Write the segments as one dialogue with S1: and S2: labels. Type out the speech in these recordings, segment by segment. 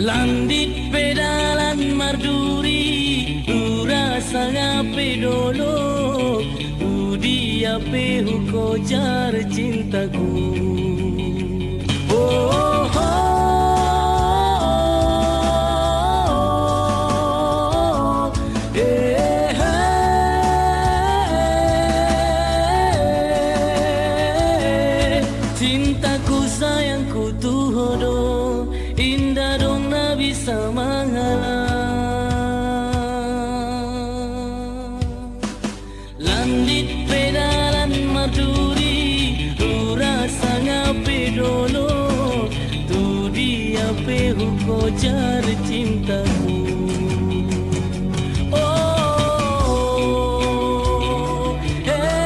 S1: Landit pedalan marduri, rasa ngape dolo, dia pehu kojar cintaku. Oh, oh, oh, eh, eh, cintaku sayangku tuhodo, indah dong na bisa menghalang. Landit pedalan marduri, rasa ngape dolo, tu dia pehu kojar cintaku. Oh, hey.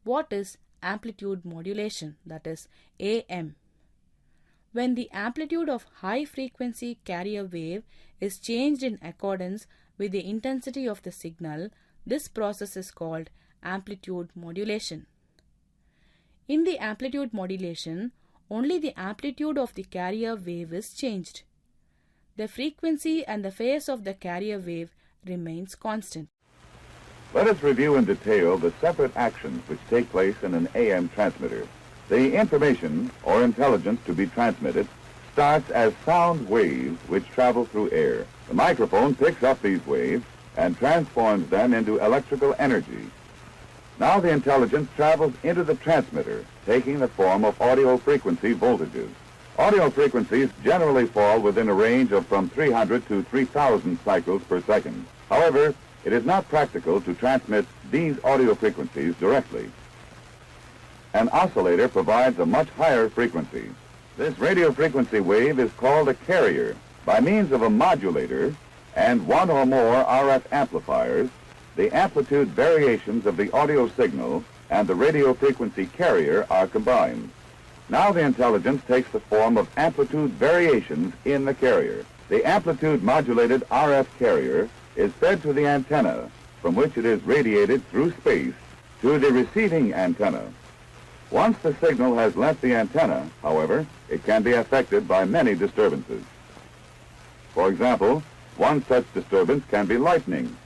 S2: What is amplitude modulation, that is AM? When the amplitude of high frequency carrier wave is changed in accordance with the intensity of the signal, this process is called amplitude modulation. In the amplitude modulation, only the amplitude of the carrier wave is changed. The frequency and the phase of the carrier wave remains constant.
S3: Let us review in detail the separate actions which take place in an AM transmitter. The information or intelligence to be transmitted starts as sound waves which travel through air. The microphone picks up these waves and transforms them into electrical energy. Now the intelligence travels into the transmitter, taking the form of audio frequency voltages. Audio frequencies generally fall within a range of from 300 to 3,000 cycles per second. However, it is not practical to transmit these audio frequencies directly. An oscillator provides a much higher frequency. This radio frequency wave is called a carrier. By means of a modulator and one or more RF amplifiers, the amplitude variations of the audio signal and the radio frequency carrier are combined. Now the intelligence takes the form of amplitude variations in the carrier. The amplitude modulated RF carrier is fed to the antenna, from which it is radiated through space to the receiving antenna. Once the signal has left the antenna, however, it can be affected by many disturbances. For example, one such disturbance can be lightning.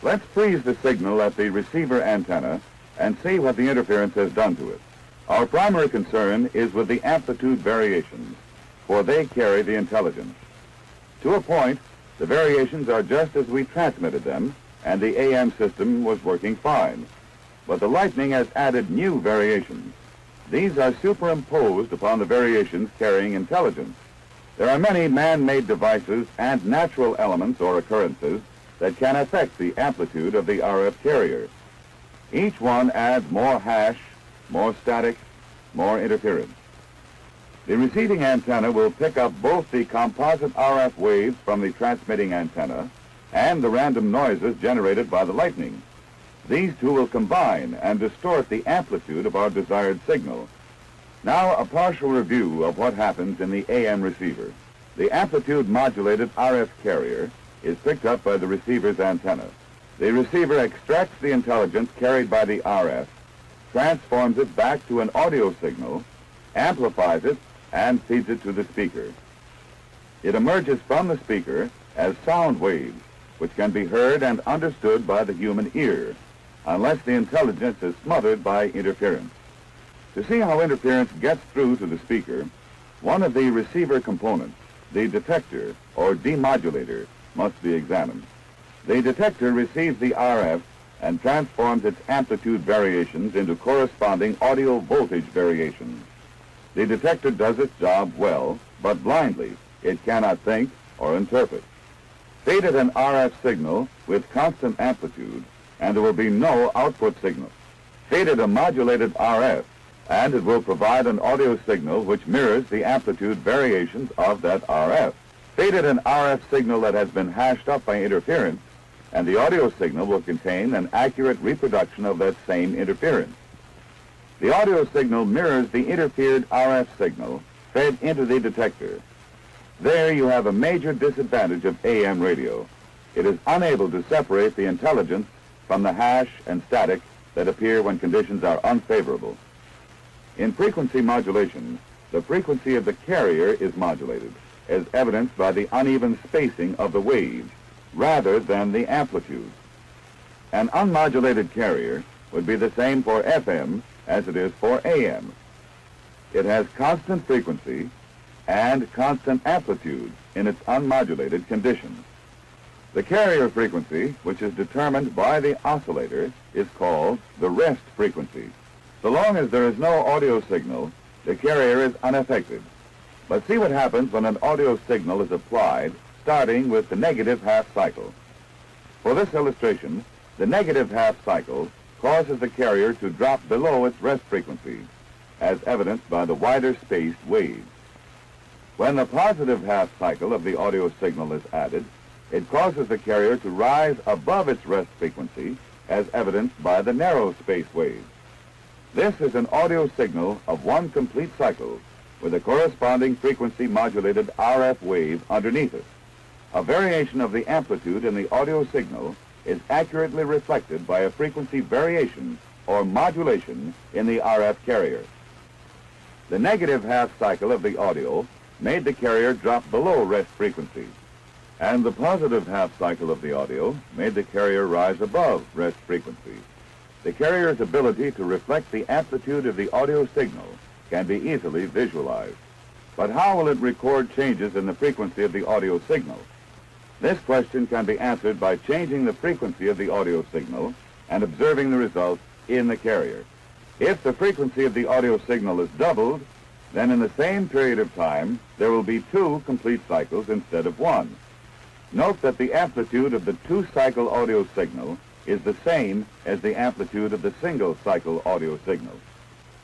S3: Let's freeze the signal at the receiver antenna and see what the interference has done to it. Our primary concern is with the amplitude variations. for they carry the intelligence. To a point, the variations are just as we transmitted them, and the AM system was working fine. But the lightning has added new variations. These are superimposed upon the variations carrying intelligence. There are many man-made devices and natural elements or occurrences that can affect the amplitude of the RF carrier. Each one adds more hash, more static, more interference. The receiving antenna will pick up both the composite RF waves from the transmitting antenna and the random noises generated by the lightning. These two will combine and distort the amplitude of our desired signal. Now, a partial review of what happens in the AM receiver. The amplitude-modulated RF carrier is picked up by the receiver's antenna. The receiver extracts the intelligence carried by the RF, transforms it back to an audio signal, amplifies it, and feeds it to the speaker. It emerges from the speaker as sound waves, which can be heard and understood by the human ear, unless the intelligence is smothered by interference. To see how interference gets through to the speaker, one of the receiver components, the detector or demodulator, must be examined. The detector receives the RF and transforms its amplitude variations into corresponding audio voltage variations. The detector does its job well, but blindly. It cannot think or interpret. Feed it an RF signal with constant amplitude, and there will be no output signal. Feed it a modulated RF, and it will provide an audio signal which mirrors the amplitude variations of that RF. Feed it an RF signal that has been hashed up by interference, and the audio signal will contain an accurate reproduction of that same interference. The audio signal mirrors the interfered RF signal fed into the detector. There you have a major disadvantage of AM radio. It is unable to separate the intelligence from the hash and static that appear when conditions are unfavorable. In frequency modulation, the frequency of the carrier is modulated, as evidenced by the uneven spacing of the waves, rather than the amplitude. An unmodulated carrier would be the same for FM as it is for AM. It has constant frequency and constant amplitude in its unmodulated condition. The carrier frequency, which is determined by the oscillator, is called the rest frequency. So long as there is no audio signal, the carrier is unaffected. But see what happens when an audio signal is applied, starting with the negative half cycle. For this illustration, the negative half cycle causes the carrier to drop below its rest frequency, as evidenced by the wider spaced waves. When the positive half cycle of the audio signal is added, it causes the carrier to rise above its rest frequency, as evidenced by the narrow space waves. This is an audio signal of one complete cycle, with a corresponding frequency-modulated RF wave underneath it. A variation of the amplitude in the audio signal is accurately reflected by a frequency variation or modulation in the RF carrier. The negative half cycle of the audio made the carrier drop below rest frequency, and the positive half cycle of the audio made the carrier rise above rest frequency. The carrier's ability to reflect the amplitude of the audio signal can be easily visualized. But how will it record changes in the frequency of the audio signal? This question can be answered by changing the frequency of the audio signal and observing the results in the carrier. If the frequency of the audio signal is doubled, then in the same period of time, there will be two complete cycles instead of one. Note that the amplitude of the two-cycle audio signal is the same as the amplitude of the single-cycle audio signal.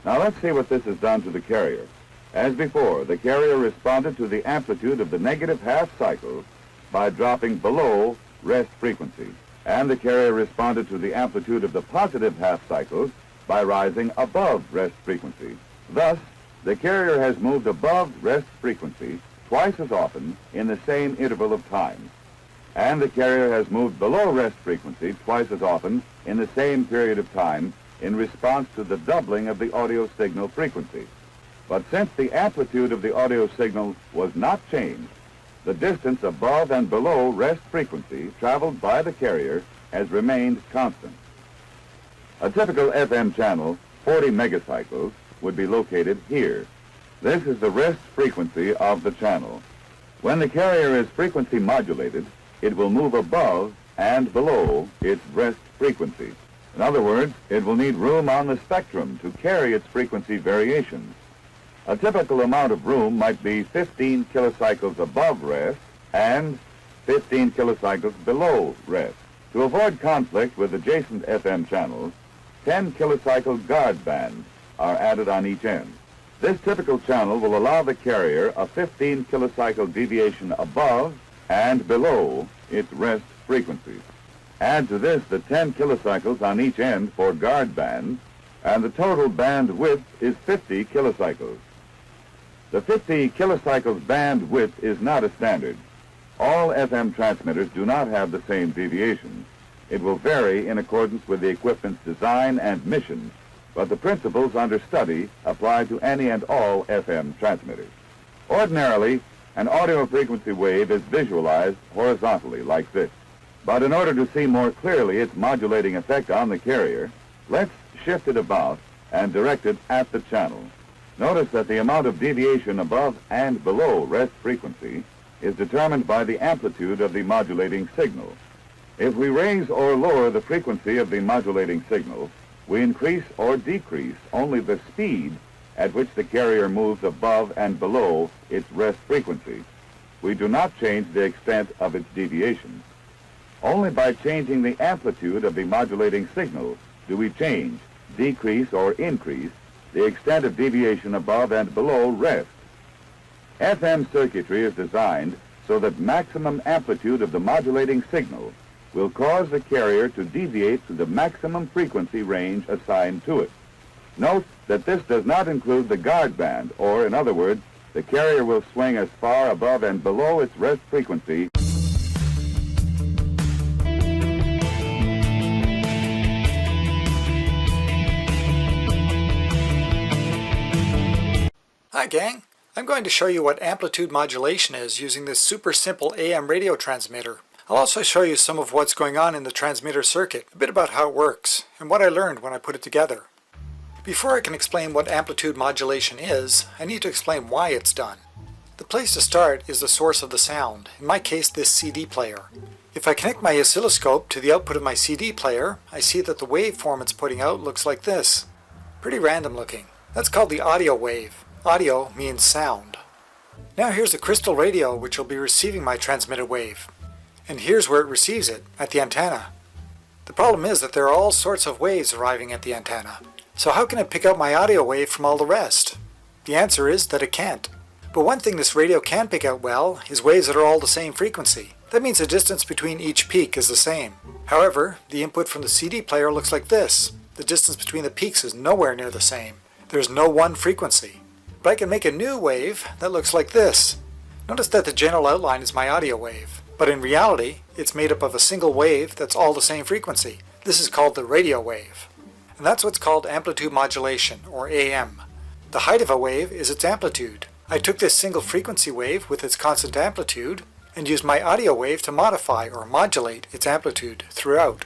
S3: Now let's see what this has done to the carrier. As before, the carrier responded to the amplitude of the negative half cycle by dropping below rest frequency, and the carrier responded to the amplitude of the positive half cycles by rising above rest frequency. Thus, the carrier has moved above rest frequency twice as often in the same interval of time, and the carrier has moved below rest frequency twice as often in the same period of time in response to the doubling of the audio signal frequency. But since the amplitude of the audio signal was not changed, the distance above and below rest frequency traveled by the carrier has remained constant. A typical FM channel, 40 megacycles, would be located here. This is the rest frequency of the channel. When the carrier is frequency modulated, it will move above and below its rest frequency. In other words, it will need room on the spectrum to carry its frequency variations. A typical amount of room might be 15 kilocycles above rest and 15 kilocycles below rest. To avoid conflict with adjacent FM channels, 10 kilocycle guard bands are added on each end. This typical channel will allow the carrier a 15 kilocycle deviation above and below its rest frequency. Add to this the 10 kilocycles on each end for guard bands, and the total band width is 50 kilocycles. The 50 kilocycles band width is not a standard. All FM transmitters do not have the same deviations. It will vary in accordance with the equipment's design and mission, but the principles under study apply to any and all FM transmitters. Ordinarily, an audio frequency wave is visualized horizontally like this. But in order to see more clearly its modulating effect on the carrier, let's shift it about and direct it at the channel. Notice that the amount of deviation above and below rest frequency is determined by the amplitude of the modulating signal. If we raise or lower the frequency of the modulating signal, we increase or decrease only the speed at which the carrier moves above and below its rest frequency. We do not change the extent of its deviations. Only by changing the amplitude of the modulating signal do we change, decrease, or increase the extent of deviation above and below rest. FM circuitry is designed so that maximum amplitude of the modulating signal will cause the carrier to deviate to the maximum frequency range assigned to it. Note that this does not include the guard band, or in other words, the carrier will swing as far above and below its rest frequency.
S4: Hi gang, I'm going to show you what amplitude modulation is using this super simple AM radio transmitter. I'll also show you some of what's going on in the transmitter circuit, a bit about how it works, and what I learned when I put it together. Before I can explain what amplitude modulation is, I need to explain why it's done. The place to start is the source of the sound, in my case this CD player. If I connect my oscilloscope to the output of my CD player, I see that the waveform it's putting out looks like this. Pretty random looking. That's called the audio wave. Audio means sound. Now here's the crystal radio which will be receiving my transmitted wave. And here's where it receives it, at the antenna. The problem is that there are all sorts of waves arriving at the antenna. So how can it pick out my audio wave from all the rest? The answer is that it can't. But one thing this radio can pick out well is waves that are all the same frequency. That means the distance between each peak is the same. However, the input from the CD player looks like this. The distance between the peaks is nowhere near the same. There's no one frequency. But I can make a new wave that looks like this. Notice that the general outline is my audio wave, but in reality, it's made up of a single wave that's all the same frequency. This is called the radio wave. And that's what's called amplitude modulation, or AM. The height of a wave is its amplitude. I took this single frequency wave with its constant amplitude and used my audio wave to modify or modulate its amplitude throughout.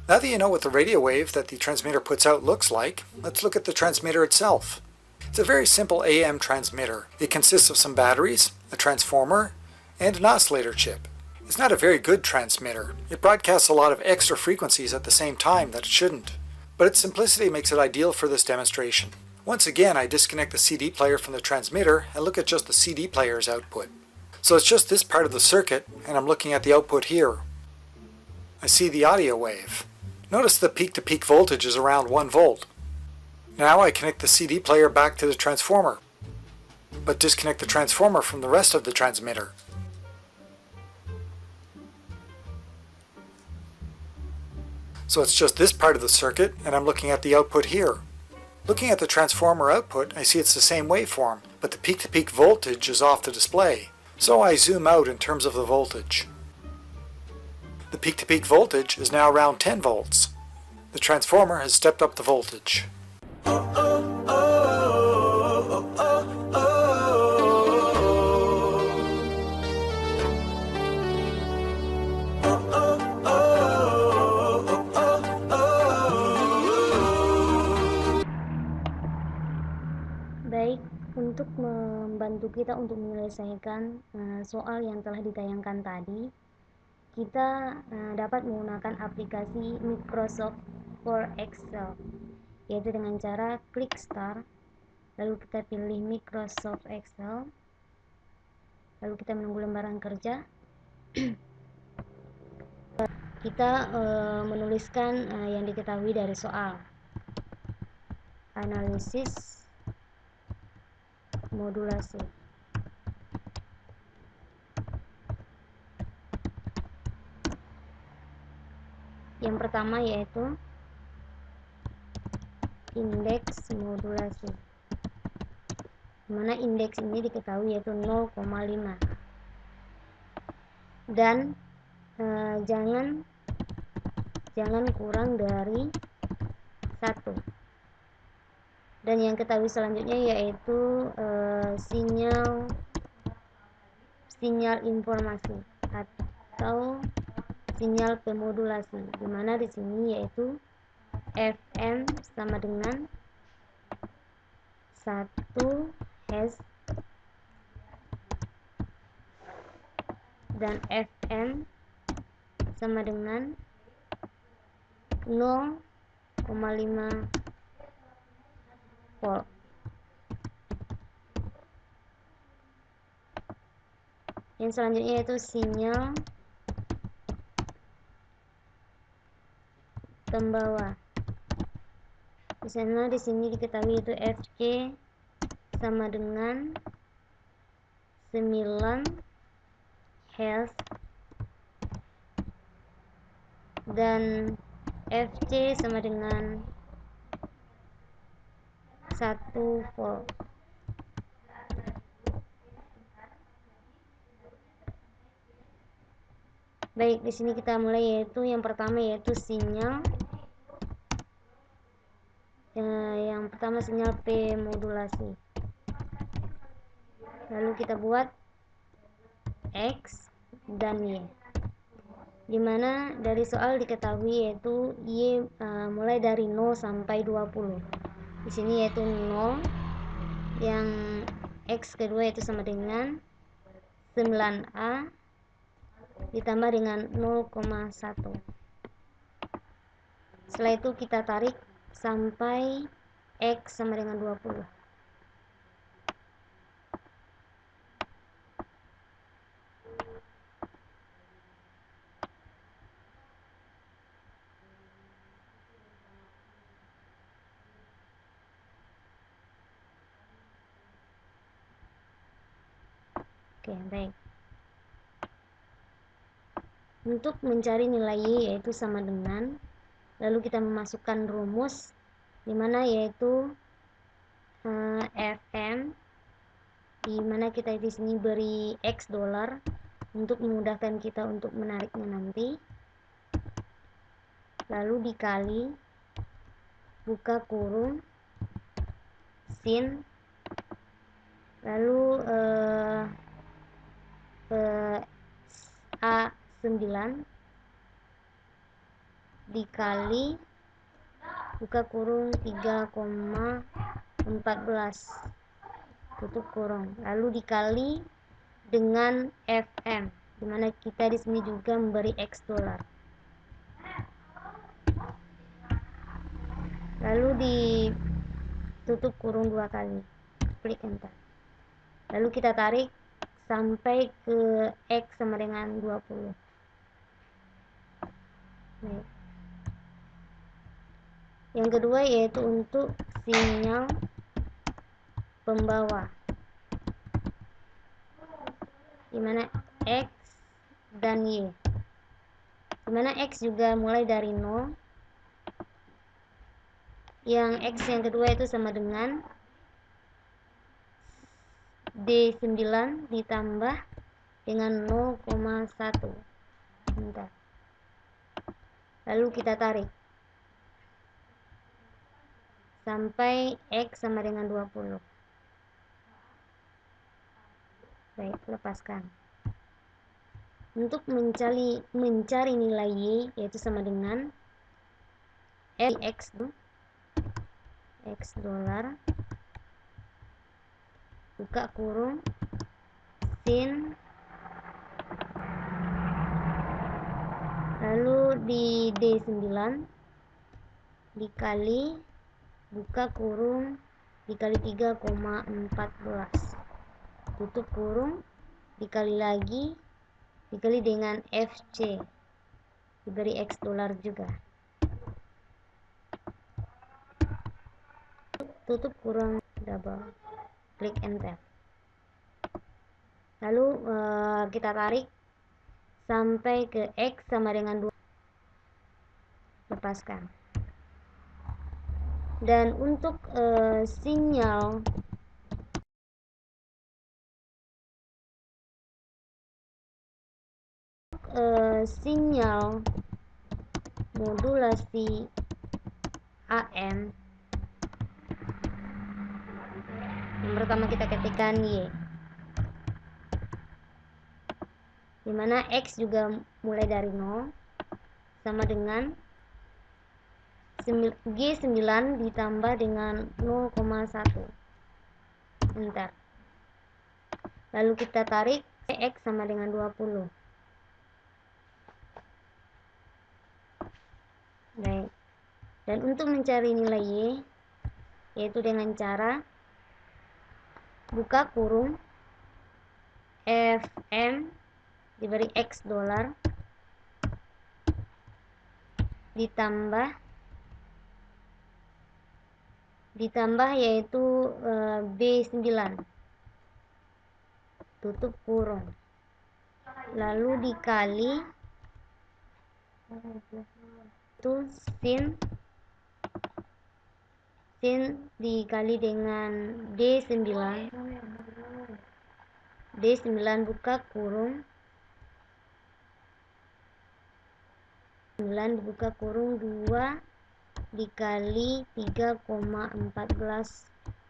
S4: Now that you know what the radio wave that the transmitter puts out looks like, let's look at the transmitter itself. It's a very simple AM transmitter. It consists of some batteries, a transformer, and an oscillator chip. It's not a very good transmitter. It broadcasts a lot of extra frequencies at the same time that it shouldn't. But its simplicity makes it ideal for this demonstration. Once again, I disconnect the CD player from the transmitter and look at just the CD player's output. So it's just this part of the circuit, and I'm looking at the output here. I see the audio wave. Notice the peak-to-peak voltage is around 1 volt. Now I connect the CD player back to the transformer, but disconnect the transformer from the rest of the transmitter. So it's just this part of the circuit, and I'm looking at the output here. Looking at the transformer output, I see it's the same waveform, but the peak-to-peak voltage is off the display. So I zoom out in terms of the voltage. The peak-to-peak voltage is now around 10 volts. The transformer has stepped up the voltage.
S5: Baik, untuk untuk menyelesaikan soal yang telah ditayangkan tadi, kita dapat menggunakan aplikasi Microsoft for Excel, yaitu dengan cara klik Start, lalu kita pilih Microsoft Excel, lalu kita menunggu lembaran kerja. Kita menuliskan yang diketahui dari soal. Analisis modulasi. Yang pertama yaitu indeks modulasi, dimana indeks ini diketahui yaitu 0,5 dan jangan kurang dari 1. Dan yang ketahui selanjutnya yaitu sinyal informasi atau sinyal pemodulasi, dimana di sini yaitu FM sama dengan 1 Hz dan FM sama dengan 0,5 volt. Yang selanjutnya yaitu sinyal pembawa. Di sini diketahui itu FC sama dengan 9 Hz dan FC sama dengan 1 volt. Baik, di sini kita mulai, yaitu yang pertama yaitu sinyal. Yang pertama sinyal pemodulasi. Lalu kita buat X dan Y. Dimana dari soal diketahui yaitu Y mulai dari 0 sampai 20. Di sini yaitu 0, yang X kedua itu sama dengan 9A ditambah dengan 0,1. Setelah itu kita tarik sampai X sama dengan 20. Oke, baik. Untuk mencari nilai Y yaitu sama dengan, lalu kita memasukkan rumus, dimana yaitu FM, dimana kita di sini beri X dolar untuk memudahkan kita untuk menariknya nanti, lalu dikali buka kurung sin, lalu A9 dikali buka kurung 3,14 tutup kurung, lalu dikali dengan FM, dimana kita di sini juga memberi X dolar, lalu ditutup kurung 2 kali, klik enter, lalu kita tarik sampai ke X sama dengan 20. Baik. Yang kedua yaitu untuk sinyal pembawa, dimana X dan Y, dimana X juga mulai dari 0, yang X yang kedua itu sama dengan D9 ditambah dengan 0,1. Bentar. Lalu kita tarik sampai X sama dengan 20. Baik, lepaskan. Untuk mencari nilai Y yaitu sama dengan X dolar buka kurung, sin, lalu di D9 dikali, buka kurung, dikali 3,14, tutup kurung, dikali lagi, dikali dengan FC, diberi X dolar juga, tutup kurung, double, klik enter. Lalu kita tarik sampai ke X sama dengan 2, lepaskan. Dan untuk sinyal modulasi AM, yang pertama kita ketikkan Y, dimana X juga mulai dari 0 sama dengan G9 ditambah dengan 0,1, enter. Lalu kita tarik X sama dengan 20. Baik. Dan untuk mencari nilai Y, yaitu dengan cara buka kurung, FM diberi X dolar, ditambah yaitu B9, tutup kurung, lalu dikali itu sin dikali dengan D9 buka kurung, 9 dibuka kurung, 2 dikali 3,14,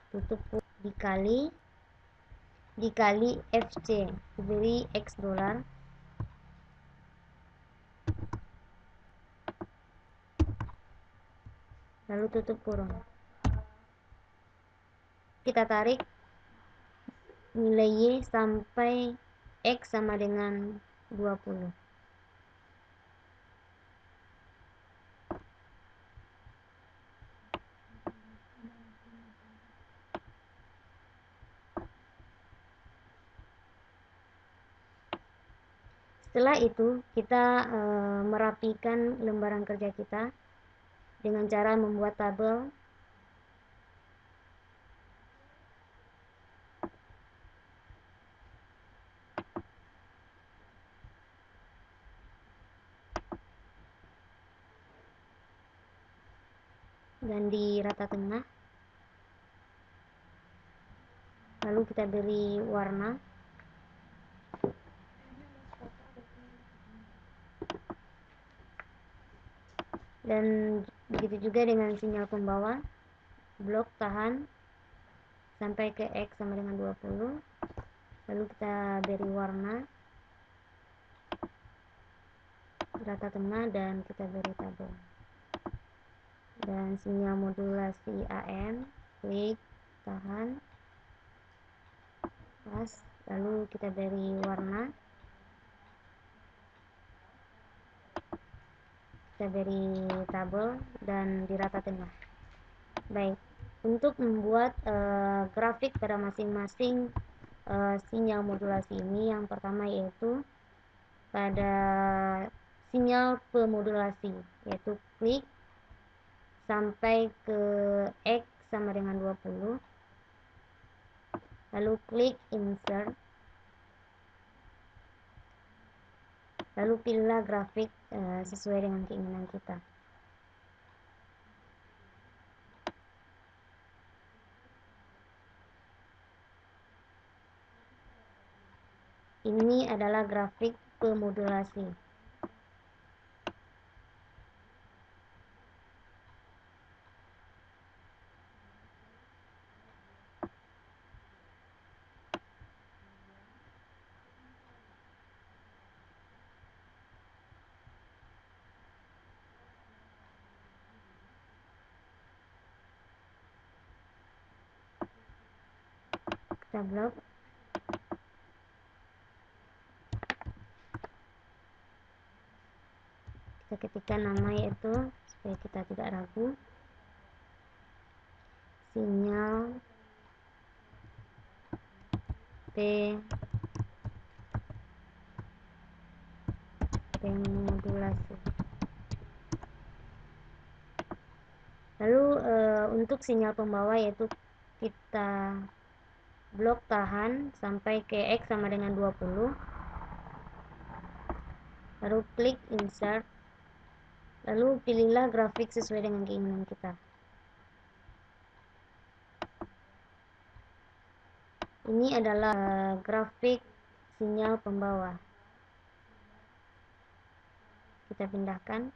S5: tutup kurung, dikali FC, diberi X dolar, lalu tutup kurung. Kita tarik nilai Y sampai X sama dengan 20. Setelah itu kita merapikan lembaran kerja kita dengan cara membuat tabel dan di rata tengah, lalu kita beri warna, dan begitu juga dengan sinyal pembawa, blok tahan sampai ke X sama dengan 20, lalu kita beri warna, rata tengah, dan kita beri tabel. Dan sinyal modulasi AM, klik, tahan, pas, lalu kita beri warna, kita beri tabel, dan di rata tengah. Baik, untuk membuat grafik pada masing-masing sinyal modulasi ini, yang pertama yaitu pada sinyal pemodulasi, yaitu klik sampai ke X sama dengan 20, lalu klik insert, lalu pilihlah grafik sesuai dengan keinginan kita. Ini adalah grafik pemodulasi. Kita blok. Kita ketikkan nama, yaitu supaya kita tidak ragu, sinyal pemodulasi. Lalu untuk sinyal pembawa, yaitu kita blok tahan sampai ke X sama dengan 20, lalu klik insert, lalu pilihlah grafik sesuai dengan keinginan kita. Ini adalah grafik sinyal pembawa. Kita pindahkan.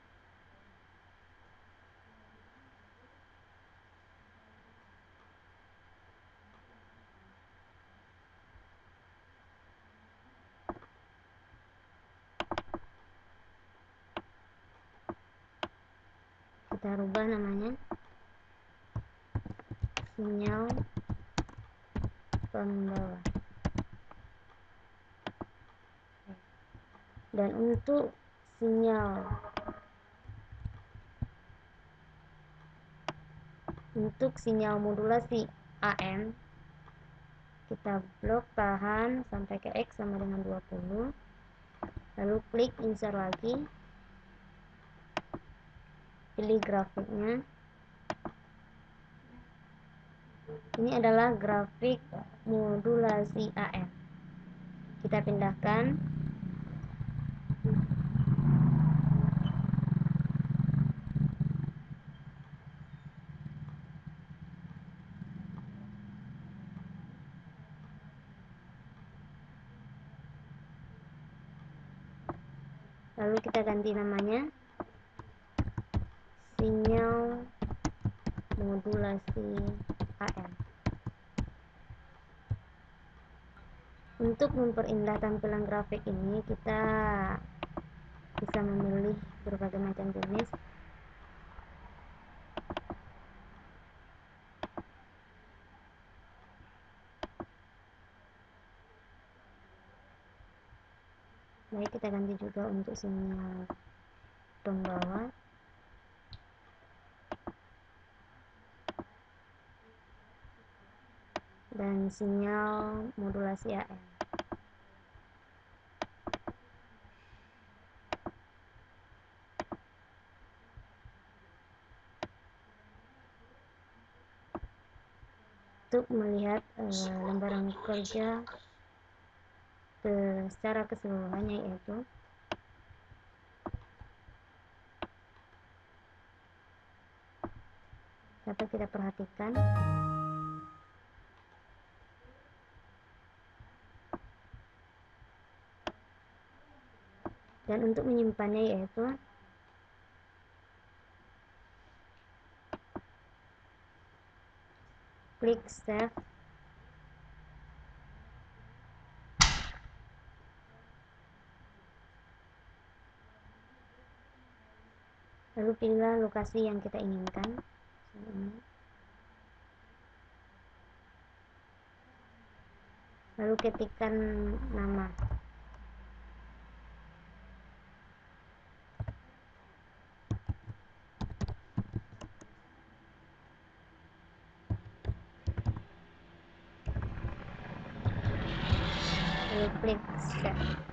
S5: Kita rubah namanya, sinyal pembawa. Dan untuk sinyal modulasi AM, kita blok tahan sampai ke X sama dengan 20, lalu klik insert lagi, pilih grafiknya. Ini adalah grafik modulasi AM. Kita pindahkan. Lalu kita ganti namanya, sinyal modulasi AM. Untuk memperindah tampilan grafik ini, kita bisa memilih berbagai macam jenis. Baik, kita ganti juga untuk sinyal pembawa. Dan sinyal modulasi AM. Untuk melihat lembaran kerja secara keseluruhannya, yaitu dapat kita perhatikan. Dan untuk menyimpannya, yaitu klik save. Lalu pilihlah lokasi yang kita inginkan. Lalu ketikkan nama. Lalu klik save.